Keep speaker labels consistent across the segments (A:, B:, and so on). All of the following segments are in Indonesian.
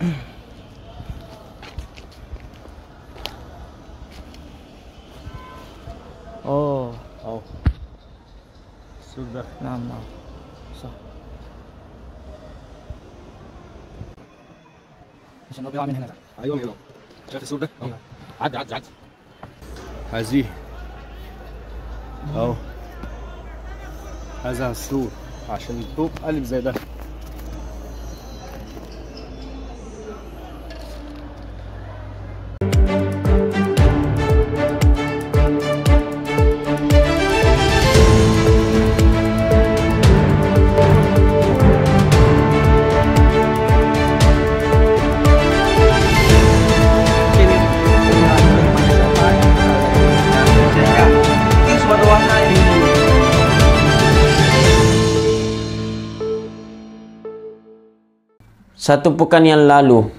A: Oh,
B: Oh. Sudah.
A: nama. So. عشان نبيع من هنا.
B: ايوه يلا. شايف السور ده؟
A: ايوه.
B: عدي عدي عدي. هذه. اهو. هذا السور عشان الطوب قلب زي ده.
C: Satu pekan yang lalu,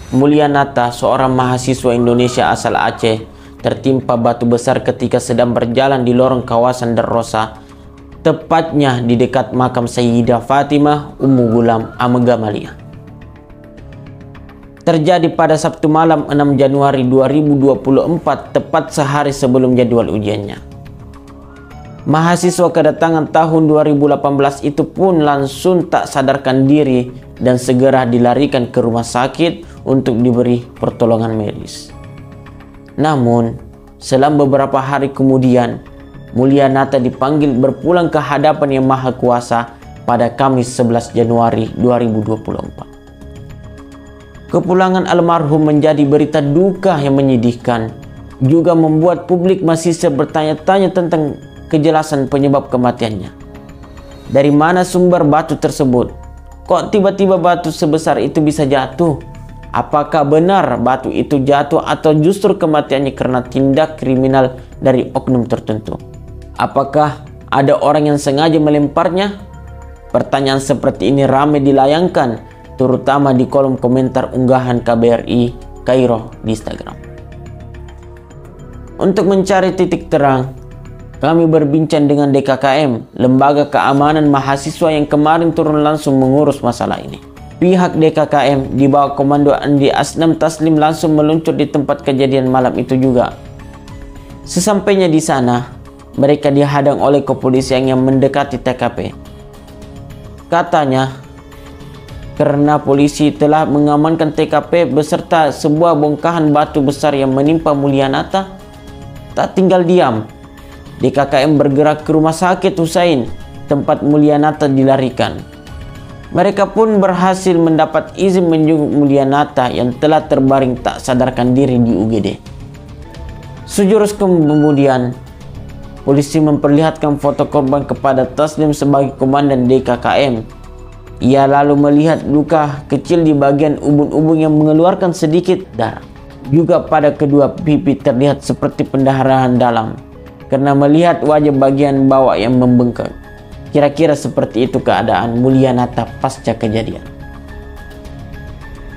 C: Mulyanata, seorang mahasiswa Indonesia asal Aceh, tertimpa batu besar ketika sedang berjalan di lorong kawasan Darrosa, tepatnya di dekat makam Sayyidah Fatimah Ummu Gulam Amegamalia. Terjadi pada Sabtu malam 6 Januari 2024, tepat sehari sebelum jadwal ujiannya. Mahasiswa kedatangan tahun 2018 itu pun langsung tak sadarkan diri dan segera dilarikan ke rumah sakit untuk diberi pertolongan medis. Namun, selang beberapa hari kemudian, Mulyanata dipanggil berpulang ke hadapan Yang Maha Kuasa pada Kamis 11 Januari 2024. Kepulangan almarhum menjadi berita duka yang menyedihkan, juga membuat publik masih bertanya-tanya tentang kejelasan penyebab kematiannya. Dari mana sumber batu tersebut? Kok tiba-tiba batu sebesar itu bisa jatuh? Apakah benar batu itu jatuh atau justru kematiannya karena tindak kriminal dari oknum tertentu? Apakah ada orang yang sengaja melemparnya? Pertanyaan seperti ini ramai dilayangkan, terutama di kolom komentar unggahan KBRI Kairo di Instagram. Untuk mencari titik terang, kami berbincang dengan DKKM, Lembaga Keamanan Mahasiswa yang kemarin turun langsung mengurus masalah ini. Pihak DKKM di bawah komando Andi Asnam Taslim langsung meluncur di tempat kejadian malam itu juga. Sesampainya di sana, mereka dihadang oleh kepolisian yang mendekati TKP. Katanya, karena polisi telah mengamankan TKP beserta sebuah bongkahan batu besar yang menimpa Mulyanata, tak tinggal diam. DKKM bergerak ke rumah sakit Husain, tempat Mulyanata dilarikan. Mereka pun berhasil mendapat izin menjenguk Mulyanata yang telah terbaring tak sadarkan diri di UGD. Sejurus kemudian, polisi memperlihatkan foto korban kepada Taslim sebagai komandan DKKM. Ia lalu melihat luka kecil di bagian ubun-ubun yang mengeluarkan sedikit darah. Juga pada kedua pipi terlihat seperti pendarahan dalam, karena melihat wajah bagian bawah yang membengkak. Kira-kira seperti itu keadaan Mulyanata pasca kejadian.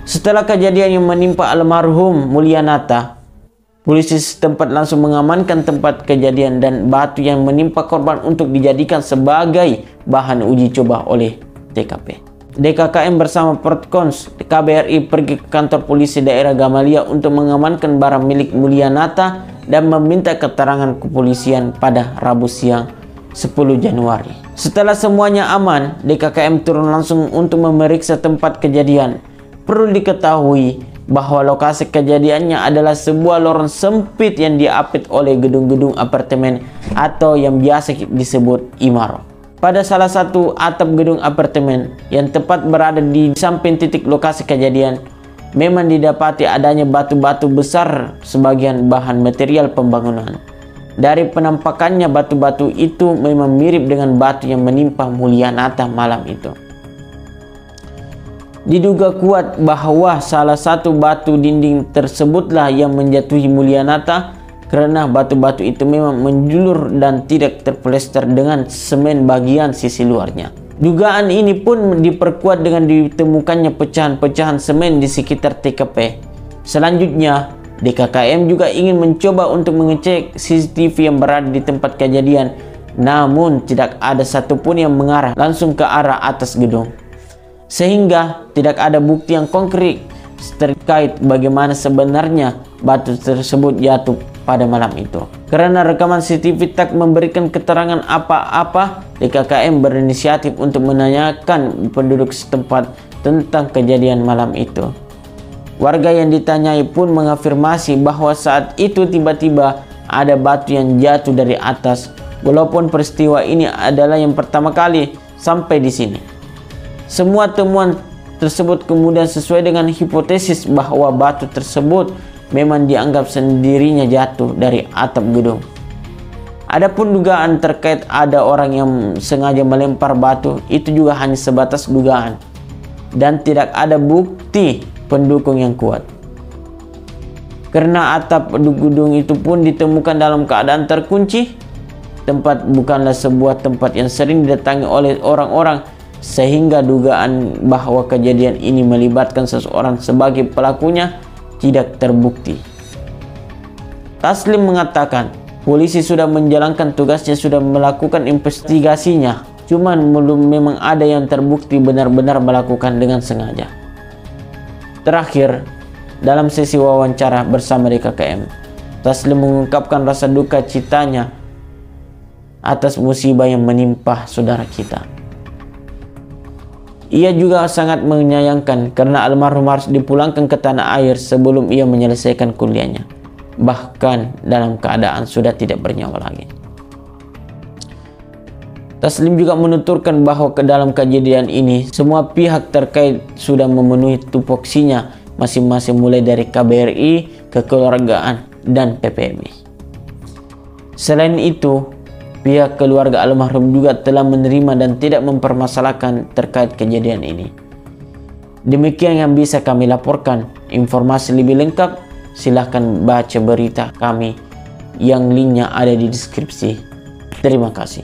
C: Setelah kejadian yang menimpa almarhum Mulyanata, polisi setempat langsung mengamankan tempat kejadian dan batu yang menimpa korban untuk dijadikan sebagai bahan uji coba oleh TKP. DKKM bersama Pertkons KBRI pergi ke kantor polisi daerah Gamalia untuk mengamankan barang milik Mulyanata dan meminta keterangan kepolisian pada Rabu siang 10 Januari. Setelah semuanya aman, DKKM turun langsung untuk memeriksa tempat kejadian. Perlu diketahui bahwa lokasi kejadiannya adalah sebuah lorong sempit yang diapit oleh gedung-gedung apartemen atau yang biasa disebut imaro. Pada salah satu atap gedung apartemen yang tepat berada di samping titik lokasi kejadian, memang didapati adanya batu-batu besar sebagian bahan material pembangunan. Dari penampakannya batu-batu itu memang mirip dengan batu yang menimpa Mulyanata malam itu. Diduga kuat bahwa salah satu batu dinding tersebutlah yang menjatuhi Mulyanata, karena batu-batu itu memang menjulur dan tidak terplester dengan semen bagian sisi luarnya. Dugaan ini pun diperkuat dengan ditemukannya pecahan-pecahan semen di sekitar TKP. Selanjutnya, DKKM juga ingin mencoba untuk mengecek CCTV yang berada di tempat kejadian, namun tidak ada satupun yang mengarah langsung ke arah atas gedung. Sehingga tidak ada bukti yang konkret terkait bagaimana sebenarnya batu tersebut jatuh pada malam itu. Karena rekaman CCTV tak memberikan keterangan apa-apa, DKKM berinisiatif untuk menanyakan penduduk setempat tentang kejadian malam itu. Warga yang ditanyai pun mengafirmasi bahwa saat itu tiba-tiba ada batu yang jatuh dari atas, walaupun peristiwa ini adalah yang pertama kali sampai di sini. Semua temuan tersebut kemudian sesuai dengan hipotesis bahwa batu tersebut memang dianggap sendirinya jatuh dari atap gedung. Adapun dugaan terkait ada orang yang sengaja melempar batu, itu juga hanya sebatas dugaan dan tidak ada bukti pendukung yang kuat. Karena atap gedung itu pun ditemukan dalam keadaan terkunci, tempat bukanlah sebuah tempat yang sering didatangi oleh orang-orang, sehingga dugaan bahwa kejadian ini melibatkan seseorang sebagai pelakunya tidak terbukti. Taslim mengatakan polisi sudah menjalankan tugasnya, sudah melakukan investigasinya, cuman belum memang ada yang terbukti benar-benar melakukan dengan sengaja. Terakhir, dalam sesi wawancara bersama DKKM, Taslim mengungkapkan rasa duka citanya atas musibah yang menimpa saudara kita. Ia juga sangat menyayangkan karena almarhum harus dipulangkan ke tanah air sebelum ia menyelesaikan kuliahnya, bahkan dalam keadaan sudah tidak bernyawa lagi. Taslim juga menuturkan bahwa ke dalam kejadian ini semua pihak terkait sudah memenuhi tupoksinya masing-masing, mulai dari KBRI, kekeluargaan, dan PPMI. Selain itu, pihak keluarga almarhum juga telah menerima dan tidak mempermasalahkan terkait kejadian ini. Demikian yang bisa kami laporkan. Informasi lebih lengkap silahkan baca berita kami yang linknya ada di deskripsi. Terima kasih.